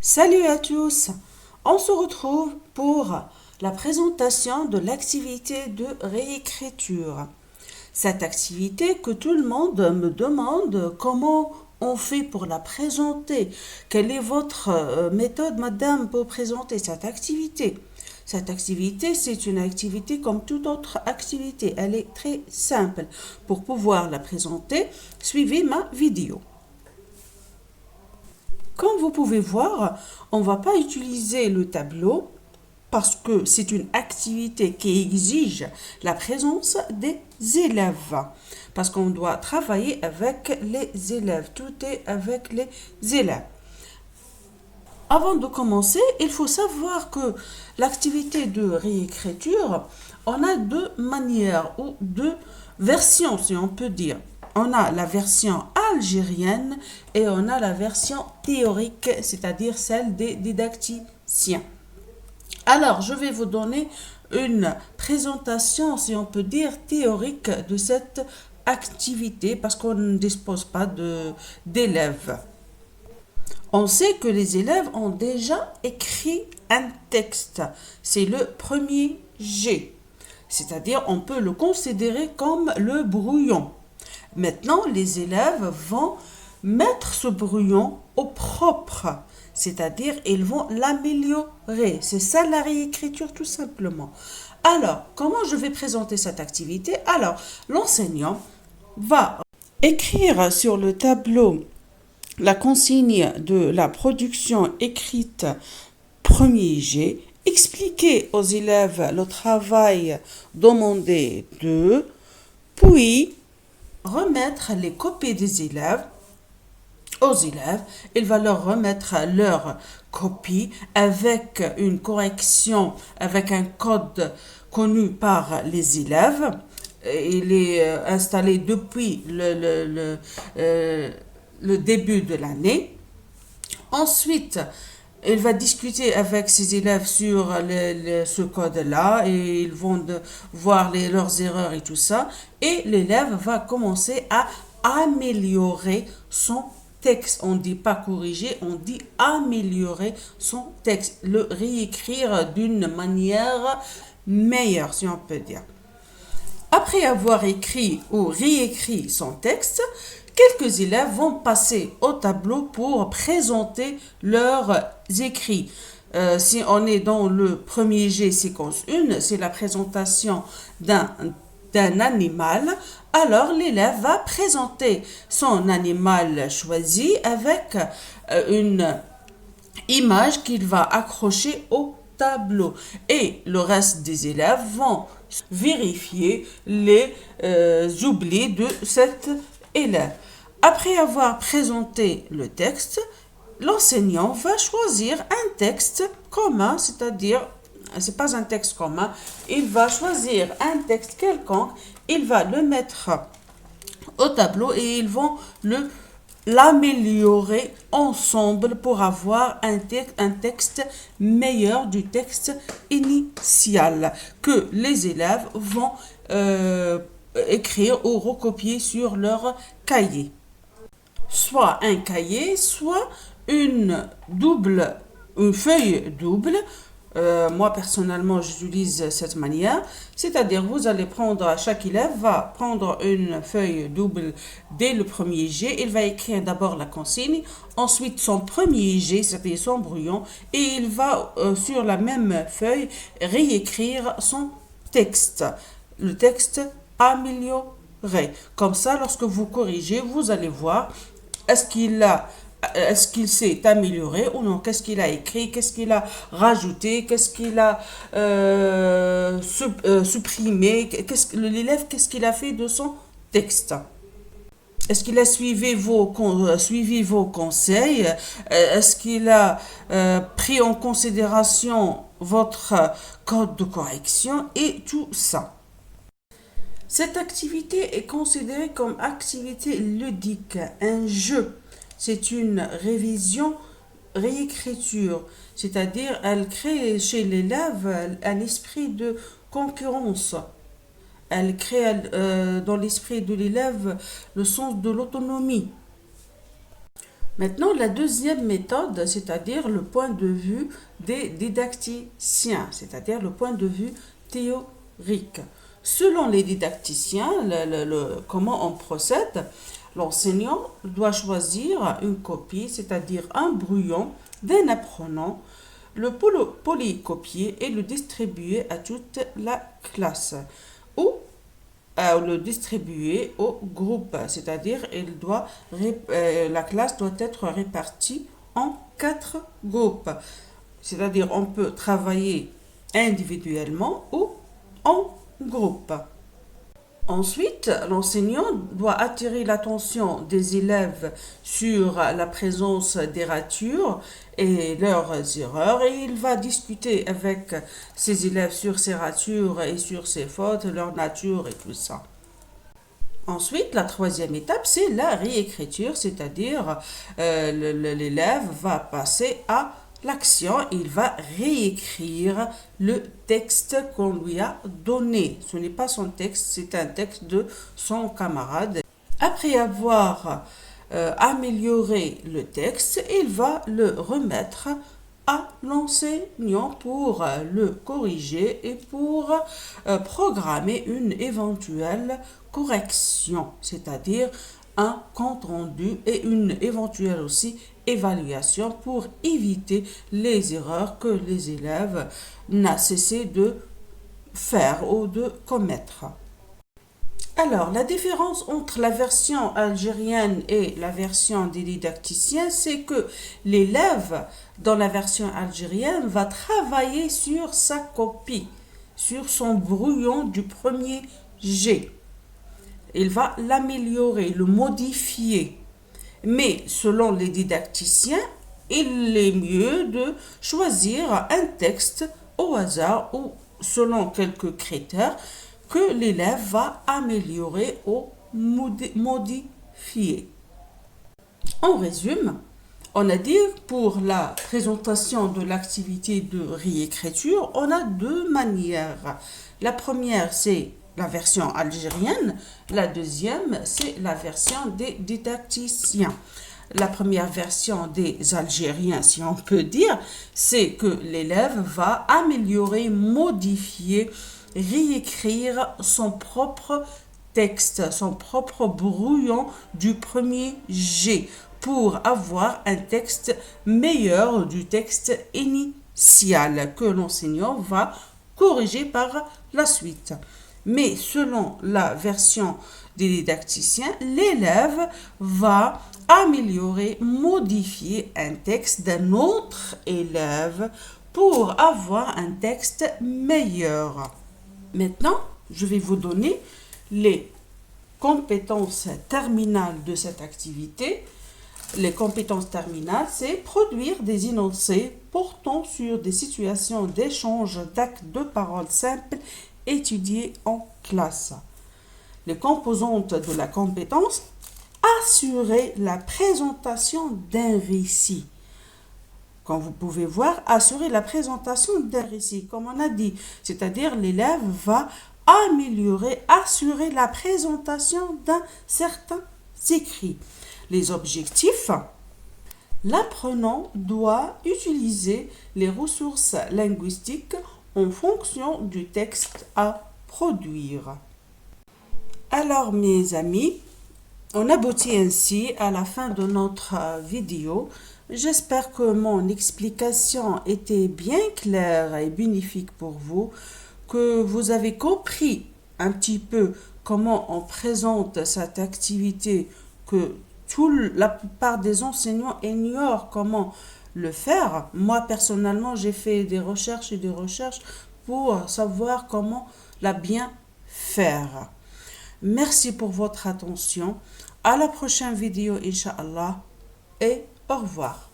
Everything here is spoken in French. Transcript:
Salut à tous! On se retrouve pour la présentation de l'activité de réécriture. Cette activité que tout le monde me demande comment on fait pour la présenter. Quelle est votre méthode, madame, pour présenter cette activité? Cette activité, c'est une activité comme toute autre activité. Elle est très simple. Pour pouvoir la présenter, suivez ma vidéo. Comme vous pouvez voir, on ne va pas utiliser le tableau parce que c'est une activité qui exige la présence des élèves. Parce qu'on doit travailler avec les élèves. Tout est avec les élèves. Avant de commencer, il faut savoir que l'activité de réécriture, on a deux manières ou deux versions, si on peut dire. On a la version algérienne et on a la version théorique, c'est-à-dire celle des didacticiens. Alors, je vais vous donner une présentation, si on peut dire, théorique de cette activité parce qu'on ne dispose pas d'élèves. On sait que les élèves ont déjà écrit un texte. C'est le premier G. C'est-à-dire, on peut le considérer comme le brouillon. Maintenant, les élèves vont mettre ce brouillon au propre. C'est-à-dire, ils vont l'améliorer. C'est ça la réécriture tout simplement. Alors, comment je vais présenter cette activité? Alors, l'enseignant va écrire sur le tableau la consigne de la production écrite premier G, expliquer aux élèves le travail demandé d'eux, puis remettre les copies des élèves aux élèves. Il va leur remettre leur copie avec une correction, avec un code connu par les élèves. Il est installé depuis le début de l'année. Ensuite, il va discuter avec ses élèves sur ce code-là et ils vont voir leurs erreurs et tout ça. Et l'élève va commencer à améliorer son texte. On ne dit pas corriger, on dit améliorer son texte. Le réécrire d'une manière meilleure, si on peut dire. Après avoir écrit ou réécrit son texte, quelques élèves vont passer au tableau pour présenter leurs écrits. Si on est dans le premier G, séquence 1, c'est la présentation d'un animal. Alors l'élève va présenter son animal choisi avec une image qu'il va accrocher au tableau. Et le reste des élèves vont vérifier les oublis de cet élève. Après avoir présenté le texte, l'enseignant va choisir un texte commun, c'est-à-dire, c'est pas un texte commun, il va choisir un texte quelconque, il va le mettre au tableau et ils vont l'améliorer ensemble pour avoir un texte meilleur du texte initial que les élèves vont écrire ou recopier sur leur cahier. Soit un cahier, soit une feuille double. Moi, personnellement, j'utilise cette manière. C'est-à-dire, vous allez prendre, chaque élève va prendre une feuille double dès le premier G. Il va écrire d'abord la consigne, ensuite son premier G, c'est-à-dire son brouillon, et il va, sur la même feuille, réécrire son texte. Le texte amélioré. Comme ça, lorsque vous corrigez, vous allez voir est-ce qu'il s'est amélioré ou non? Qu'est-ce qu'il a écrit? Qu'est-ce qu'il a rajouté? Qu'est-ce qu'il a supprimé? L'élève, qu'est-ce qu'il a fait de son texte? Est-ce qu'il a suivi vos conseils? Est-ce qu'il a pris en considération votre code de correction et tout ça? Cette activité est considérée comme activité ludique, un jeu. C'est une révision, réécriture, c'est-à-dire elle crée chez l'élève un esprit de concurrence. Elle crée dans l'esprit de l'élève le sens de l'autonomie. Maintenant, la deuxième méthode, c'est-à-dire le point de vue des didacticiens, c'est-à-dire le point de vue théorique. Selon les didacticiens, comment on procède, l'enseignant doit choisir une copie, c'est-à-dire un brouillon d'un apprenant, le polycopier et le distribuer à toute la classe ou le distribuer au groupe, c'est-à-dire la classe doit être répartie en 4 groupes, c'est-à-dire on peut travailler individuellement ou en groupe. Ensuite, l'enseignant doit attirer l'attention des élèves sur la présence des ratures et leurs erreurs et il va discuter avec ses élèves sur ces ratures et sur ces fautes, leur nature et tout ça. Ensuite, la troisième étape, c'est la réécriture, c'est-à-dire l'élève va passer à l'action, il va réécrire le texte qu'on lui a donné. Ce n'est pas son texte, c'est un texte de son camarade. Après avoir amélioré le texte, il va le remettre à l'enseignant pour le corriger et pour programmer une éventuelle correction, c'est-à-dire un compte rendu et une éventuelle aussi évaluation pour éviter les erreurs que les élèves n'ont cessé de faire ou de commettre. Alors, la différence entre la version algérienne et la version des didacticiens, c'est que l'élève dans la version algérienne va travailler sur sa copie, sur son brouillon du premier G. Il va l'améliorer, le modifier. Mais selon les didacticiens, il est mieux de choisir un texte au hasard ou selon quelques critères que l'élève va améliorer ou modifier. En résume, on a dit pour la présentation de l'activité de réécriture, on a 2 manières. La première, c'est la version algérienne. La deuxième, c'est la version des didacticiens. La première version des Algériens, si on peut dire, c'est que l'élève va améliorer, modifier, réécrire son propre texte, son propre brouillon du premier G pour avoir un texte meilleur du texte initial que l'enseignant va corriger par la suite. Mais selon la version des didacticiens, l'élève va améliorer, modifier un texte d'un autre élève pour avoir un texte meilleur. Maintenant, je vais vous donner les compétences terminales de cette activité. Les compétences terminales, c'est produire des énoncés portant sur des situations d'échange d'actes de paroles simples étudiées en classe. Les composantes de la compétence, assurer la présentation d'un récit. Comme vous pouvez voir, assurer la présentation d'un récit, comme on a dit, c'est-à-dire l'élève va améliorer, assurer la présentation d'un certain écrit. Les objectifs, l'apprenant doit utiliser les ressources linguistiques en fonction du texte à produire. Alors mes amis, on aboutit ainsi à la fin de notre vidéo. J'espère que mon explication était bien claire et bénéfique pour vous, que vous avez compris un petit peu comment on présente cette activité, que la plupart des enseignants ignorent comment le faire. Moi, personnellement, j'ai fait des recherches et des recherches pour savoir comment la bien faire. Merci pour votre attention. À la prochaine vidéo, Inch'Allah, et au revoir.